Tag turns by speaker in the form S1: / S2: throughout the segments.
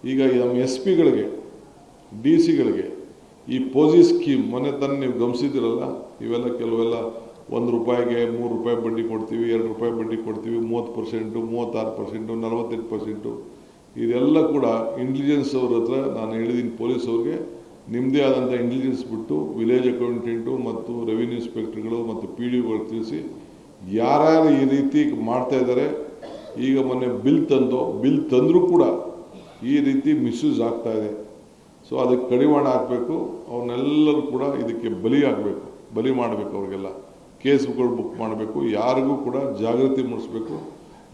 S1: ಈಗ ನಮ್ಮ S ಪಿಗಳಿಗೆ D ಸಿಗಳಿಗೆ ಈ ಪೋಜಿ ಸ್ಕೀಮ್ ಮೊನ್ನೆ ತಾನೇ ನೀವು ಗಮನಿಸಿದಿರಲ್ಲ, ಇವೆಲ್ಲ ಕೆಲವೆಲ್ಲ ₹1ಗೆ ₹3 ಬಡ್ಡಿ ಕೊಡ್ತೀವಿ, ₹2 ಬಡ್ಡಿ ಕೊಡ್ತೀವಿ, 30%, 36%, 48%. ಇದೆಲ್ಲ ಕೂಡ ಇಂಟೆಲಿಜೆನ್ಸ್ ಅವ್ರ ಹತ್ರ ನಾನು ಹೇಳಿದ್ದೀನಿ, ಪೊಲೀಸ್ ಅವ್ರಿಗೆ ನಿಮ್ಮದೇ ಆದಂಥ ಇಂಟೆಲಿಜೆನ್ಸ್ ಬಿಟ್ಟು ವಿಲೇಜ್ ಅಕೌಂಟೆಂಟು ಮತ್ತು ರೆವಿನ್ಯೂ ಇನ್ಸ್ಪೆಕ್ಟರ್ಗಳು ಮತ್ತು ಪಿ ಡಿ ಒಗಳು ತಿಳಿಸಿ ಯಾರ್ಯಾರು ಈ ರೀತಿ ಮಾಡ್ತಾ ಇದ್ದಾರೆ. ಈಗ ಮೊನ್ನೆ ಬಿಲ್ ತಂದರೂ ಕೂಡ ಈ ರೀತಿ ಮಿಸ್ಯೂಸ್ ಆಗ್ತಾ ಇದೆ. ಸೊ ಅದಕ್ಕೆ ಕಡಿವಾಣ ಹಾಕಬೇಕು. ಅವನ್ನೆಲ್ಲರೂ ಕೂಡ ಇದಕ್ಕೆ ಬಲಿ ಮಾಡಬೇಕು. ಅವ್ರಿಗೆಲ್ಲ ಕೇಸ್ಗಳು ಬುಕ್ ಮಾಡಬೇಕು. ಯಾರಿಗೂ ಕೂಡ ಜಾಗೃತಿ ಮೂಡಿಸ್ಬೇಕು.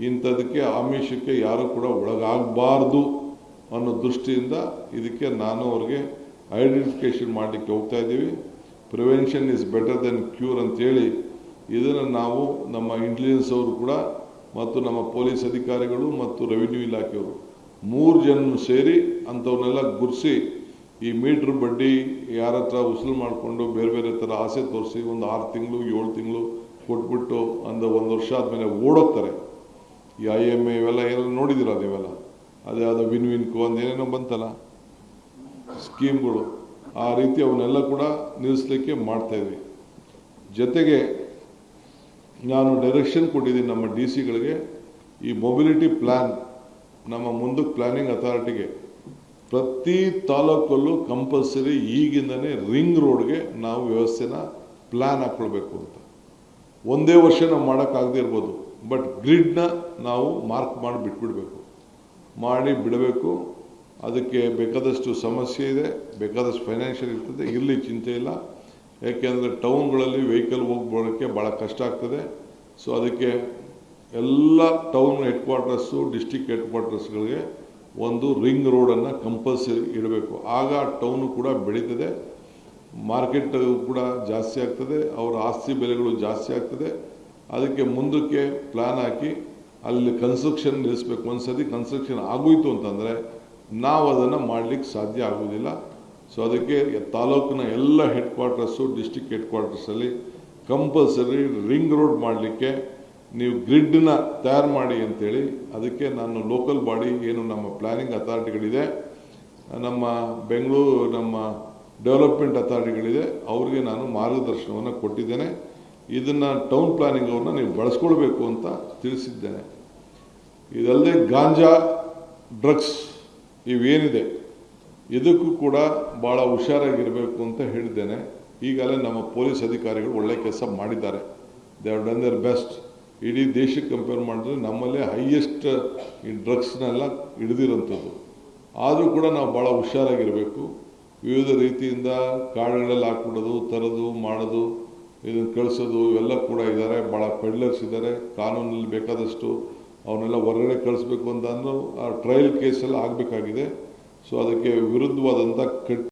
S1: ಇಂಥದಕ್ಕೆ ಆಮಿಷಕ್ಕೆ ಯಾರು ಕೂಡ ಒಳಗಾಗಬಾರ್ದು ಅನ್ನೋ ದೃಷ್ಟಿಯಿಂದ ಇದಕ್ಕೆ ನಾನು ಅವ್ರಿಗೆ ಐಡೆಂಟಿಫಿಕೇಷನ್ ಮಾಡಲಿಕ್ಕೆ ಹೋಗ್ತಾ ಇದ್ದೀವಿ. Prevention is better then cure ಅಂತೇಳಿ ಇದನ್ನು ನಾವು ನಮ್ಮ ಇಂಟೆಲಿಜೆನ್ಸ್ ಅವರು ಕೂಡ ಮತ್ತು ನಮ್ಮ ಪೊಲೀಸ್ ಅಧಿಕಾರಿಗಳು ಮತ್ತು ರೆವಿನ್ಯೂ ಇಲಾಖೆಯವರು 3 ಜನ ಸೇರಿ ಅಂಥವನ್ನೆಲ್ಲ ಗುರುಸಿ ಈ ಮೀಟ್ರ್ ಬಡ್ಡಿ ಯಾರ ಹತ್ರ ಉಸುಲು ಮಾಡಿಕೊಂಡು ಬೇರೆ ಬೇರೆ ಥರ ಆಸೆ ತೋರಿಸಿ ಒಂದು 6 ತಿಂಗಳು 7 ತಿಂಗಳು ಕೊಟ್ಬಿಟ್ಟು 1 ವರ್ಷ ಆದಮೇಲೆ ಓಡೋಗ್ತಾರೆ. ಈ IMA ಇವೆಲ್ಲ ಏನೆಲ್ಲ ನೋಡಿದ್ದೀರ ನೀವೆಲ್ಲ, ಅದ್ಯಾವುದೋ ವಿನ್ವಿನ್ಕೋ ಅಂದೇನೇನೋ ಬಂತಲ್ಲ ಸ್ಕೀಮ್ಗಳು, ಆ ರೀತಿ ಅವನ್ನೆಲ್ಲ ಕೂಡ ನಿಲ್ಲಿಸಲಿಕ್ಕೆ ಮಾಡ್ತಾಯಿದ್ವಿ. ಜೊತೆಗೆ ನಾನು ಡೈರೆಕ್ಷನ್ ಕೊಟ್ಟಿದ್ದೀನಿ ನಮ್ಮ ಡಿ ಸಿಗಳಿಗೆ, ಈ ಮೊಬಿಲಿಟಿ ಪ್ಲ್ಯಾನ್ ನಮ್ಮ ಮುಂದಕ್ಕೆ ಪ್ಲ್ಯಾನಿಂಗ್ ಅಥಾರಿಟಿಗೆ ಪ್ರತಿ ತಾಲೂಕಲ್ಲೂ ಕಂಪಲ್ಸರಿ ಈಗಿಂದನೇ ರಿಂಗ್ ರೋಡ್ಗೆ ನಾವು ವ್ಯವಸ್ಥೆನ ಪ್ಲ್ಯಾನ್ ಹಾಕ್ಕೊಳ್ಬೇಕು ಅಂತ. ಒಂದೇ ವರ್ಷ ನಾವು ಮಾಡೋಕ್ಕಾಗದೇ ಇರ್ಬೋದು, ಬಟ್ ಗ್ರಿಡ್ನ ನಾವು ಮಾರ್ಕ್ ಮಾಡಿ ಬಿಡಬೇಕು. ಅದಕ್ಕೆ ಬೇಕಾದಷ್ಟು ಸಮಸ್ಯೆ ಇದೆ, ಬೇಕಾದಷ್ಟು ಫೈನಾನ್ಷಿಯಲ್ ಇರ್ತದೆ, ಇರಲಿ ಚಿಂತೆ ಇಲ್ಲ. ಯಾಕೆಂದರೆ ಟೌನ್ಗಳಲ್ಲಿ ವೆಹಿಕಲ್ ಹೋಗ್ಬೋಳಕ್ಕೆ ಭಾಳ ಕಷ್ಟ ಆಗ್ತದೆ. ಸೊ ಅದಕ್ಕೆ ಎಲ್ಲ ಟೌನ್ ಹೆಡ್ ಕ್ವಾರ್ಟರ್ಸು ಡಿಸ್ಟಿಕ್ ಹೆಡ್ ಕ್ವಾರ್ಟರ್ಸ್ಗಳಿಗೆ ಒಂದು ರಿಂಗ್ ರೋಡನ್ನು ಕಂಪಲ್ಸರಿ ಇಡಬೇಕು. ಆಗ ಟೌನು ಕೂಡ ಬೆಳೀತದೆ, ಮಾರ್ಕೆಟ್ ಕೂಡ ಜಾಸ್ತಿ ಆಗ್ತದೆ, ಅವರ ಆಸ್ತಿ ಬೆಲೆಗಳು ಜಾಸ್ತಿ ಆಗ್ತದೆ. ಅದಕ್ಕೆ ಮುಂದಕ್ಕೆ ಪ್ಲ್ಯಾನ್ ಹಾಕಿ ಅಲ್ಲಿ ಕನ್ಸ್ಟ್ರಕ್ಷನ್ ನಿಲ್ಲಿಸಬೇಕು. ಒಂದು ಸತಿ ಕನ್ಸ್ಟ್ರಕ್ಷನ್ ಆಗೋಯ್ತು ಅಂತಂದರೆ ನಾವು ಅದನ್ನು ಮಾಡಲಿಕ್ಕೆ ಸಾಧ್ಯ ಆಗೋದಿಲ್ಲ. ಸೊ ಅದಕ್ಕೆ ತಾಲೂಕಿನ ಎಲ್ಲ ಹೆಡ್ ಕ್ವಾರ್ಟರ್ಸು ಡಿಸ್ಟಿಕ್ ಹೆಡ್ ಕ್ವಾರ್ಟರ್ಸಲ್ಲಿ ಕಂಪಲ್ಸರಿ ರಿಂಗ್ ರೋಡ್ ಮಾಡಲಿಕ್ಕೆ ನೀವು ಗ್ರಿಡ್ನ ತಯಾರು ಮಾಡಿ ಅಂತೇಳಿ, ಅದಕ್ಕೆ ನಾನು ಲೋಕಲ್ ಬಾಡಿ ಏನು ನಮ್ಮ ಪ್ಲ್ಯಾನಿಂಗ್ ಅಥಾರಿಟಿಗಳಿದೆ, ನಮ್ಮ ಬೆಂಗಳೂರು ನಮ್ಮ ಡೆವಲಪ್ಮೆಂಟ್ ಅಥಾರಿಟಿಗಳಿದೆ, ಅವ್ರಿಗೆ ನಾನು ಮಾರ್ಗದರ್ಶನವನ್ನು ಕೊಟ್ಟಿದ್ದೇನೆ. ಇದನ್ನು ಟೌನ್ ಪ್ಲ್ಯಾನಿಂಗ್ ಅವ್ರನ್ನ ನೀವು ಬಳಸ್ಕೊಳ್ಬೇಕು ಅಂತ ತಿಳಿಸಿದ್ದೇನೆ. ಇದಲ್ಲದೆ ಗಾಂಜಾ, ಡ್ರಗ್ಸ್ ಇವೇನಿದೆ ಇದಕ್ಕೂ ಕೂಡ ಭಾಳ ಹುಷಾರಾಗಿರಬೇಕು ಅಂತ ಹೇಳಿದ್ದೇನೆ. ಈಗಲೇ ನಮ್ಮ ಪೊಲೀಸ್ ಅಧಿಕಾರಿಗಳು ಒಳ್ಳೆ ಕೆಲಸ ಮಾಡಿದ್ದಾರೆ. They have done there best. ಇಡೀ ದೇಶಕ್ಕೆ ಕಂಪೇರ್ ಮಾಡಿದ್ರೆ ನಮ್ಮಲ್ಲೇ ಹೈಯೆಸ್ಟ್ ಈ ಡ್ರಗ್ಸ್ನೆಲ್ಲ ಹಿಡಿದಿರೋಂಥದ್ದು. ಆದರೂ ಕೂಡ ನಾವು ಭಾಳ ಹುಷಾರಾಗಿರಬೇಕು. ವಿವಿಧ ರೀತಿಯಿಂದ ಕಾಡುಗಳಲ್ಲಿ ಹಾಕ್ಬಿಡೋದು, ತರೋದು, ಮಾಡೋದು, ಇದನ್ನು ಕಳಿಸೋದು ಇವೆಲ್ಲ ಕೂಡ ಇದ್ದಾರೆ. ಭಾಳ ಪೆಡ್ಲರ್ಸ್ ಇದ್ದಾರೆ. ಕಾನೂನಲ್ಲಿ ಬೇಕಾದಷ್ಟು ಅವನ್ನೆಲ್ಲ ಹೊರಗಡೆ ಕಳಿಸ್ಬೇಕು ಅಂತ ಆ ಟ್ರಯಲ್ ಕೇಸೆಲ್ಲ ಆಗಬೇಕಾಗಿದೆ. ಸೊ ಅದಕ್ಕೆ ವಿರುದ್ಧವಾದಂಥ